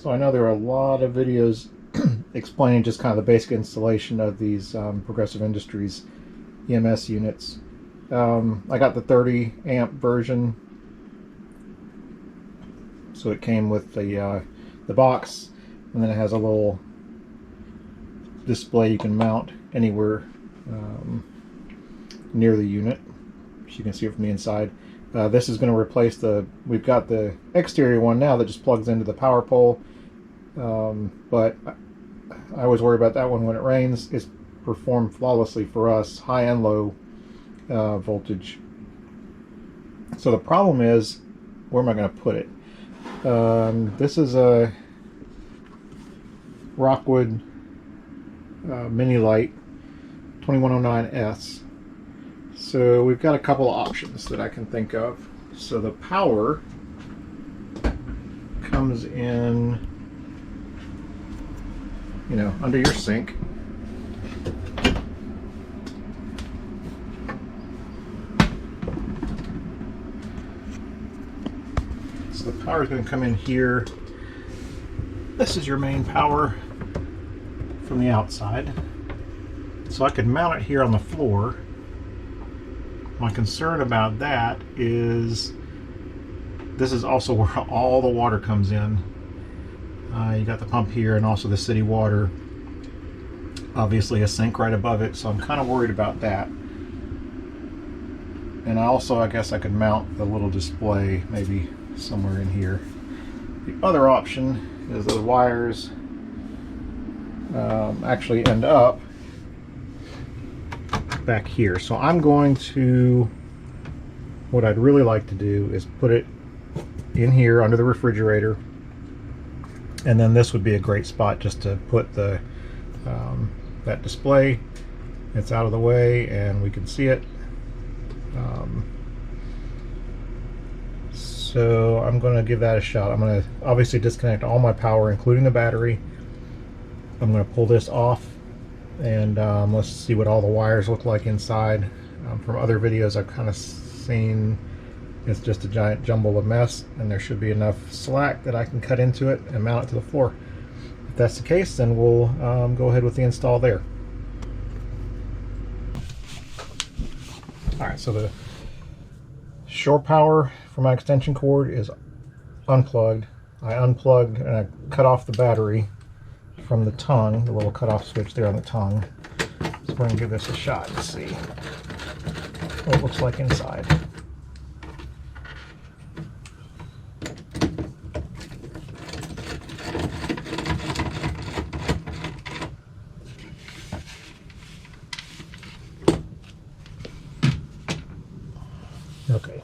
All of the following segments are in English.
So I know there are a lot of videos explaining just kind of the basic installation of these Progressive Industries EMS units. I got the 30 amp version, so it came with the box, and then it has a little display you can mount anywhere near the unit, so you can see it from the inside. This is going to replace we've got the exterior one now that just plugs into the power pole, but I always worry about that one when it rains. It's performed flawlessly for us, high and low voltage. So the problem is, where am I going to put it? This is a Rockwood Mini Lite 2109S. So we've got a couple of options that I can think of. So the power comes in, you know, under your sink. So the power is going to come in here. This is your main power from the outside. So I could mount it here on the floor. My concern about that is this is also where all the water comes in. You got the pump here and also the city water. Obviously a sink right above it, so I'm kind of worried about that. And I guess I could mount the little display maybe somewhere in here. The other option is those wires actually end up back here. So I'm going to, what I'd really like to do is put it in here under the refrigerator, and then this would be a great spot just to put the that display. It's out of the way and we can see it. So I'm going to give that a shot. I'm going to obviously disconnect all my power, including the battery. I'm going to pull this off, and let's see what all the wires look like inside. From other videos I've kind of seen it's just a giant jumble of mess, and there should be enough slack that I can cut into it and mount it to the floor. If that's the case, then we'll go ahead with the install there. Alright, so the shore power for my extension cord is unplugged. I unplugged and I cut off the battery from the tongue, the little cutoff switch there on the tongue. So we're going to give this a shot to see what it looks like inside. Okay.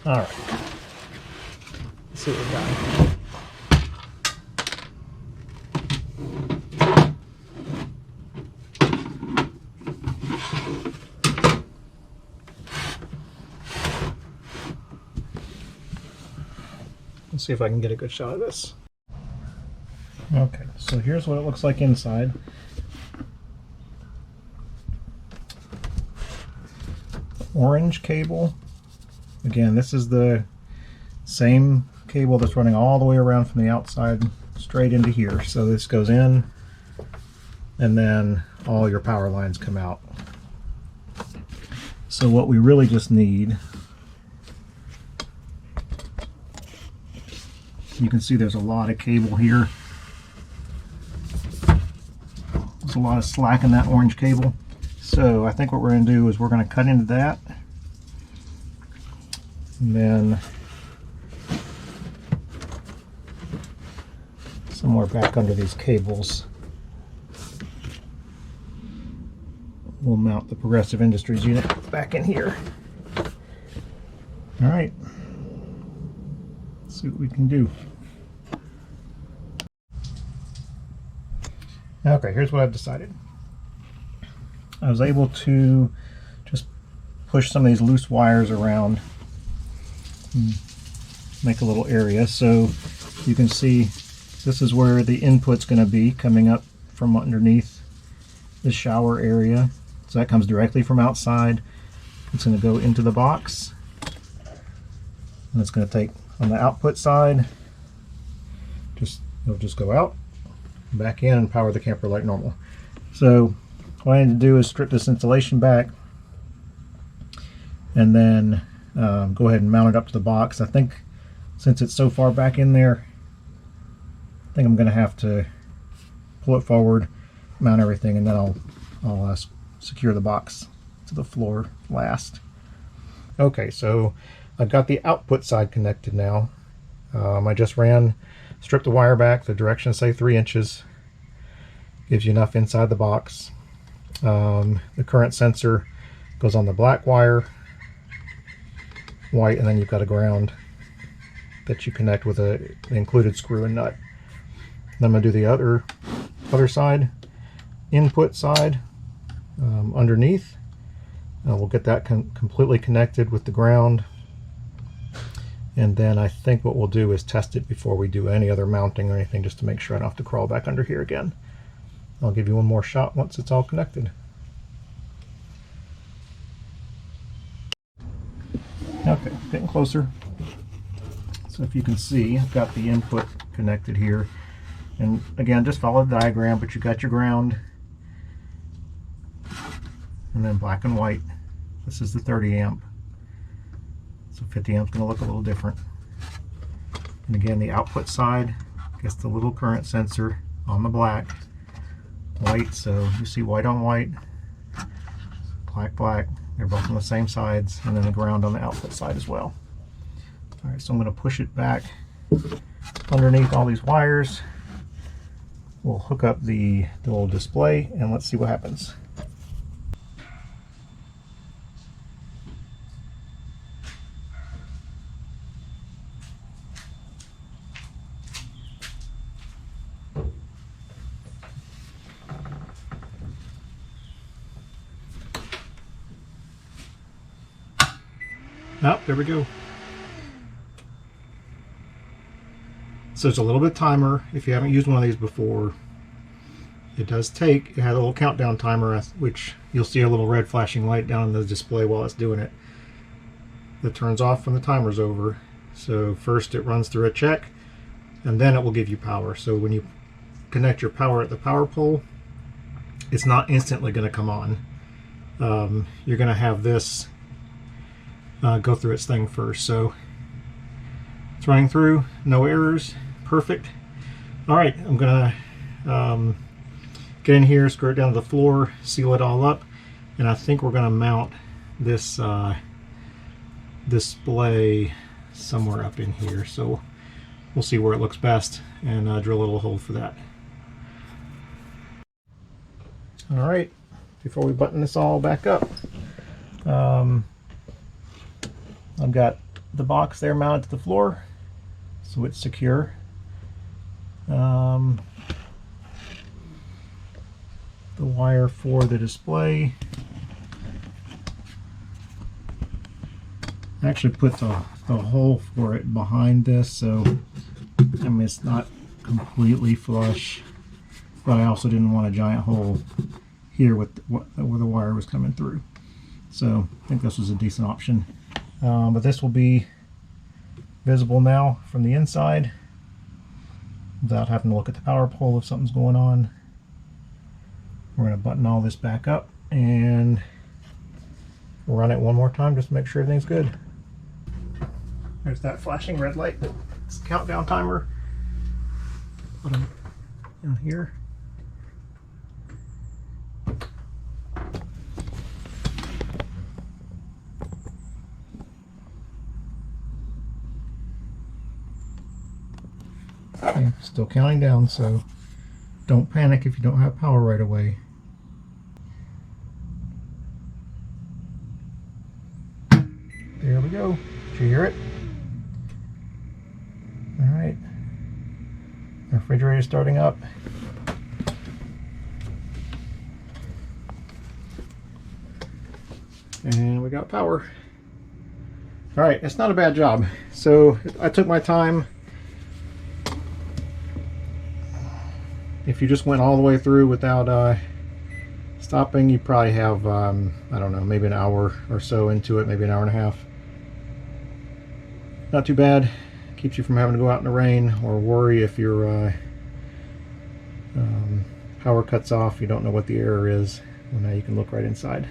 All right, let's see what we got. Let's see if I can get a good shot of this. Okay, so here's what it looks like inside. Orange cable. Again, this is the same cable that's running all the way around from the outside straight into here. So this goes in, and then all your power lines come out. So what we really just need You can see there's a lot of cable here. There's a lot of slack in that orange cable. So I think what we're going to do is we're going to cut into that, and then somewhere back under these cables we'll mount the Progressive Industries unit back in here. All right, let's see what we can do. Okay, here's what I've decided. I was able to just push some of these loose wires around and make a little area. So you can see this is where the input's going to be coming up from underneath the shower area. So that comes directly from outside. It's going to go into the box. And it's going to take on the output side, it'll just go out, back in, and power the camper like normal. So what I need to do is strip this insulation back and then go ahead and mount it up to the box. I think since it's so far back in there, I think I'm going to have to pull it forward, mount everything, and then I'll secure the box to the floor last. Okay, so I've got the output side connected now. I just stripped the wire back. The directions say 3 inches. Gives you enough inside the box. The current sensor goes on the black wire, white, and then you've got a ground that you connect with the included screw and nut. Then I'm going to do the other side, input side, underneath. We'll get that completely connected with the ground, and then I think what we'll do is test it before we do any other mounting or anything, just to make sure I don't have to crawl back under here again. I'll give you one more shot once it's all connected. Okay, getting closer. So if you can see, I've got the input connected here. And again, just follow the diagram, but you got your ground. And then black and white. This is the 30 amp. So 50 amp's going to look a little different. And again, the output side gets the little current sensor on the black. White, so you see white on white, black, black. They're both on the same sides, and then the ground on the output side as well. All right, so I'm going to push it back underneath all these wires. We'll hook up the little display, and let's see what happens. Oh, there we go. So it's a little bit timer. If you haven't used one of these before, it has a little countdown timer, which you'll see a little red flashing light down on the display while it's doing it. That turns off when the timer's over. So first it runs through a check, and then it will give you power. So when you connect your power at the power pole, it's not instantly going to come on. You're going to have this go through its thing first. So it's running through, no errors, perfect. All right, I'm gonna get in here, screw it down to the floor, seal it all up, and I think we're gonna mount this display somewhere up in here. So we'll see where it looks best and drill a little hole for that. All right, before we button this all back up, I've got the box there mounted to the floor, so it's secure. The wire for the display. I actually put the hole for it behind this, so I mean it's not completely flush, but I also didn't want a giant hole here with where the wire was coming through. So I think this was a decent option. But this will be visible now from the inside without having to look at the power pole if something's going on. We're going to button all this back up and run it one more time just to make sure everything's good. There's that flashing red light. It's the countdown timer. Put them in here. Okay, still counting down, so don't panic if you don't have power right away. There we go. Did you hear it? Alright. The refrigerator is starting up. And we got power. Alright, it's not a bad job. So I took my time. If you just went all the way through without stopping, you probably have, I don't know, maybe an hour or so into it, maybe an hour and a half. Not too bad. Keeps you from having to go out in the rain or worry if your power cuts off. You don't know what the error is. Well, now you can look right inside.